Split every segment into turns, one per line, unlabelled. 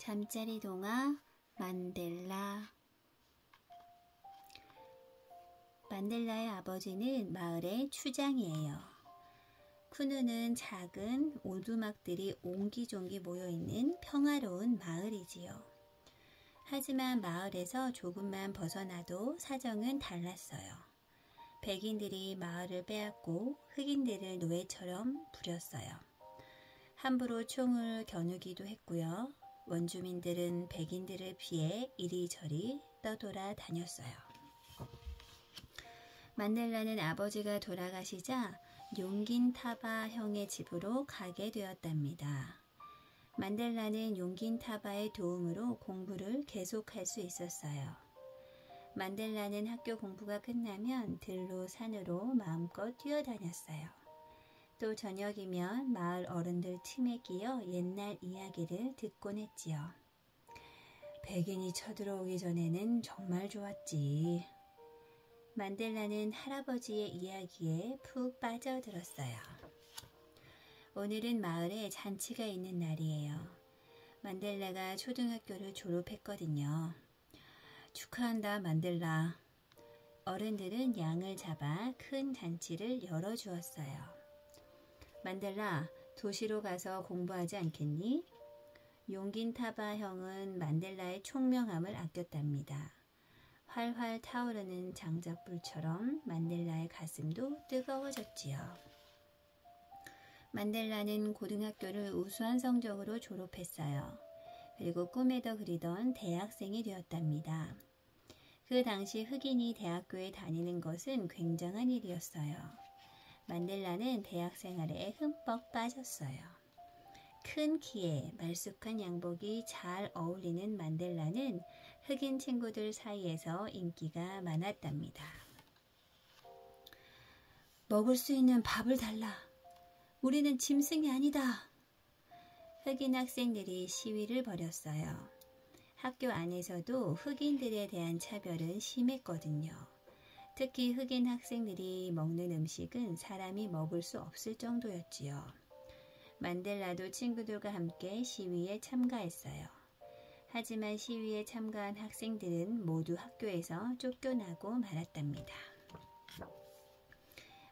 잠자리 동화 만델라. 만델라의 아버지는 마을의 추장이에요. 쿠누는 작은 오두막들이 옹기종기 모여있는 평화로운 마을이지요. 하지만 마을에서 조금만 벗어나도 사정은 달랐어요. 백인들이 마을을 빼앗고 흑인들을 노예처럼 부렸어요. 함부로 총을 겨누기도 했고요. 원주민들은 백인들을 피해 이리저리 떠돌아 다녔어요. 만델라는 아버지가 돌아가시자 용긴타바 형의 집으로 가게 되었답니다. 만델라는 용긴타바의 도움으로 공부를 계속할 수 있었어요. 만델라는 학교 공부가 끝나면 들로 산으로 마음껏 뛰어다녔어요. 또 저녁이면 마을 어른들 틈에 끼어 옛날 이야기를 듣곤 했지요. 백인이 쳐들어오기 전에는 정말 좋았지. 만델라는 할아버지의 이야기에 푹 빠져들었어요. 오늘은 마을에 잔치가 있는 날이에요. 만델라가 초등학교를 졸업했거든요. 축하한다, 만델라. 어른들은 양을 잡아 큰 잔치를 열어주었어요. 만델라, 도시로 가서 공부하지 않겠니? 용긴타바 형은 만델라의 총명함을 아꼈답니다. 활활 타오르는 장작불처럼 만델라의 가슴도 뜨거워졌지요. 만델라는 고등학교를 우수한 성적으로 졸업했어요. 그리고 꿈에도 그리던 대학생이 되었답니다. 그 당시 흑인이 대학교에 다니는 것은 굉장한 일이었어요. 만델라는 대학 생활에 흠뻑 빠졌어요. 큰 키에 말쑥한 양복이 잘 어울리는 만델라는 흑인 친구들 사이에서 인기가 많았답니다. 먹을 수 있는 밥을 달라. 우리는 짐승이 아니다. 흑인 학생들이 시위를 벌였어요. 학교 안에서도 흑인들에 대한 차별은 심했거든요. 특히 흑인 학생들이 먹는 음식은 사람이 먹을 수 없을 정도였지요. 만델라도 친구들과 함께 시위에 참가했어요. 하지만 시위에 참가한 학생들은 모두 학교에서 쫓겨나고 말았답니다.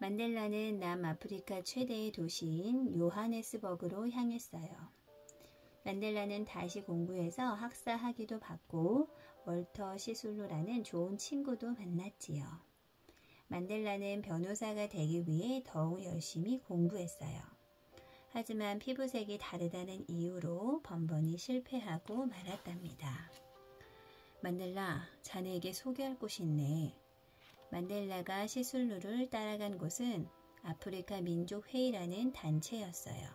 만델라는 남아프리카 최대의 도시인 요하네스버그로 향했어요. 만델라는 다시 공부해서 학사 학위도 받고 월터 시술루라는 좋은 친구도 만났지요. 만델라는 변호사가 되기 위해 더욱 열심히 공부했어요. 하지만 피부색이 다르다는 이유로 번번이 실패하고 말았답니다. 만델라, 자네에게 소개할 곳이 있네. 만델라가 시술루를 따라간 곳은 아프리카 민족회의라는 단체였어요.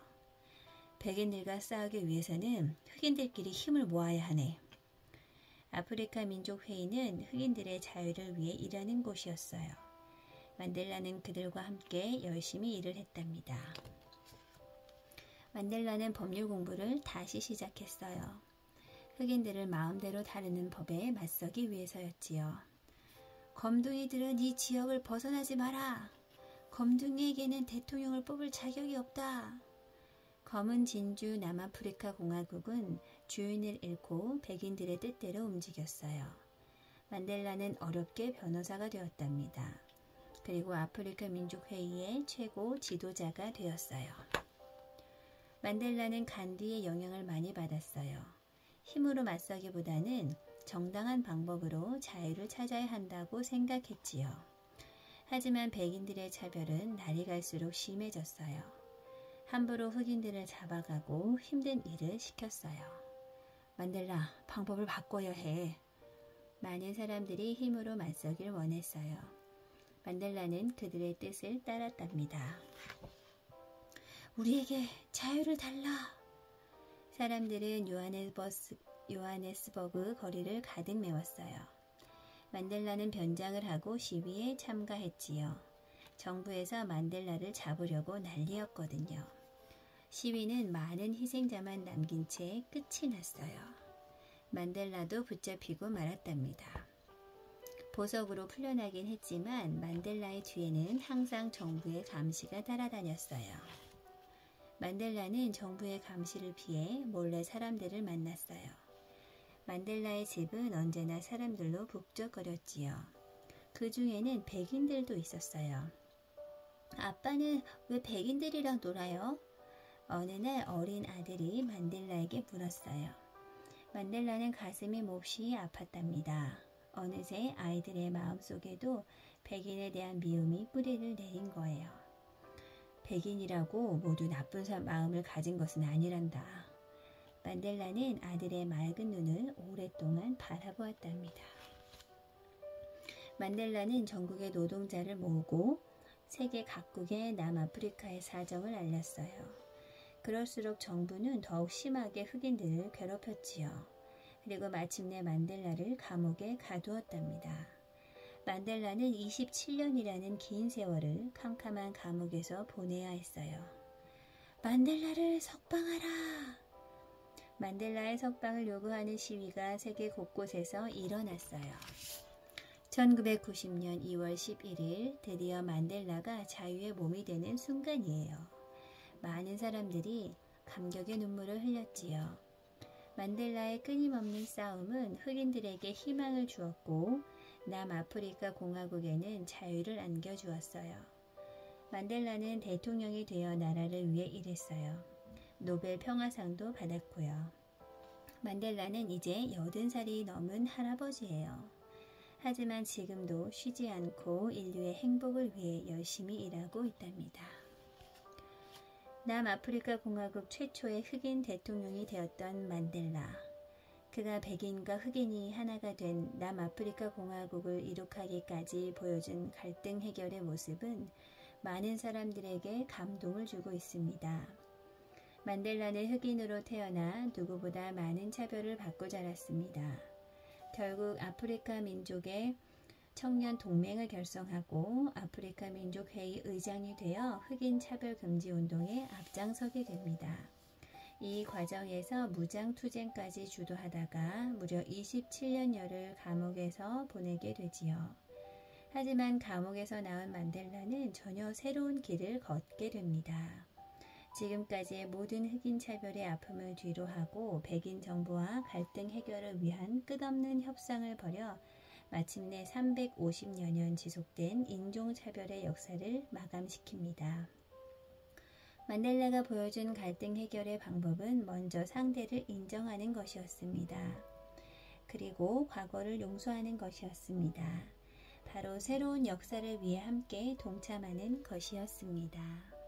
백인들과 싸우기 위해서는 흑인들끼리 힘을 모아야 하네. 아프리카 민족회의는 흑인들의 자유를 위해 일하는 곳이었어요. 만델라는 그들과 함께 열심히 일을 했답니다. 만델라는 법률 공부를 다시 시작했어요. 흑인들을 마음대로 다루는 법에 맞서기 위해서였지요. 검둥이들은 이 지역을 벗어나지 마라. 검둥이에게는 대통령을 뽑을 자격이 없다. 검은 진주 남아프리카 공화국은 주인을 잃고 백인들의 뜻대로 움직였어요. 만델라는 어렵게 변호사가 되었답니다. 그리고 아프리카 민족회의의 최고 지도자가 되었어요. 만델라는 간디의 영향을 많이 받았어요. 힘으로 맞서기보다는 정당한 방법으로 자유를 찾아야 한다고 생각했지요. 하지만 백인들의 차별은 날이 갈수록 심해졌어요. 함부로 흑인들을 잡아가고 힘든 일을 시켰어요. 만델라, 방법을 바꿔야 해. 많은 사람들이 힘으로 맞서길 원했어요. 만델라는 그들의 뜻을 따랐답니다. 우리에게 자유를 달라. 사람들은 요하네스버그 거리를 가득 메웠어요. 만델라는 변장을 하고 시위에 참가했지요. 정부에서 만델라를 잡으려고 난리였거든요. 시위는 많은 희생자만 남긴 채 끝이 났어요. 만델라도 붙잡히고 말았답니다. 보석으로 풀려나긴 했지만 만델라의 뒤에는 항상 정부의 감시가 따라다녔어요. 만델라는 정부의 감시를 피해 몰래 사람들을 만났어요. 만델라의 집은 언제나 사람들로 북적거렸지요. 그 중에는 백인들도 있었어요. 아빠는 왜 백인들이랑 놀아요? 어느 날 어린 아들이 만델라에게 물었어요. 만델라는 가슴이 몹시 아팠답니다. 어느새 아이들의 마음속에도 백인에 대한 미움이 뿌리를 내린 거예요. 백인이라고 모두 나쁜 마음을 가진 것은 아니란다. 만델라는 아들의 맑은 눈을 오랫동안 바라보았답니다. 만델라는 전국의 노동자를 모으고 세계 각국의 남아프리카의 사정을 알렸어요. 그럴수록 정부는 더욱 심하게 흑인들을 괴롭혔지요. 그리고 마침내 만델라를 감옥에 가두었답니다. 만델라는 27년이라는 긴 세월을 캄캄한 감옥에서 보내야 했어요. 만델라를 석방하라! 만델라의 석방을 요구하는 시위가 세계 곳곳에서 일어났어요. 1990년 2월 11일 드디어 만델라가 자유의 몸이 되는 순간이에요. 많은 사람들이 감격의 눈물을 흘렸지요. 만델라의 끊임없는 싸움은 흑인들에게 희망을 주었고 남아프리카 공화국에는 자유를 안겨주었어요. 만델라는 대통령이 되어 나라를 위해 일했어요. 노벨 평화상도 받았고요. 만델라는 이제 80살이 넘은 할아버지예요. 하지만 지금도 쉬지 않고 인류의 행복을 위해 열심히 일하고 있답니다. 남아프리카 공화국 최초의 흑인 대통령이 되었던 만델라. 그가 백인과 흑인이 하나가 된 남아프리카 공화국을 이룩하기까지 보여준 갈등 해결의 모습은 많은 사람들에게 감동을 주고 있습니다. 만델라는 흑인으로 태어나 누구보다 많은 차별을 받고 자랐습니다. 결국 아프리카 민족의 청년 동맹을 결성하고 아프리카 민족회의 의장이 되어 흑인 차별 금지 운동에 앞장서게 됩니다. 이 과정에서 무장투쟁까지 주도하다가 무려 27년여를 감옥에서 보내게 되지요. 하지만 감옥에서 나온 만델라는 전혀 새로운 길을 걷게 됩니다. 지금까지의 모든 흑인 차별의 아픔을 뒤로하고 백인 정부와 갈등 해결을 위한 끝없는 협상을 벌여 마침내 350여 년 지속된 인종차별의 역사를 마감시킵니다. 만델라가 보여준 갈등 해결의 방법은 먼저 상대를 인정하는 것이었습니다. 그리고 과거를 용서하는 것이었습니다. 바로 새로운 역사를 위해 함께 동참하는 것이었습니다.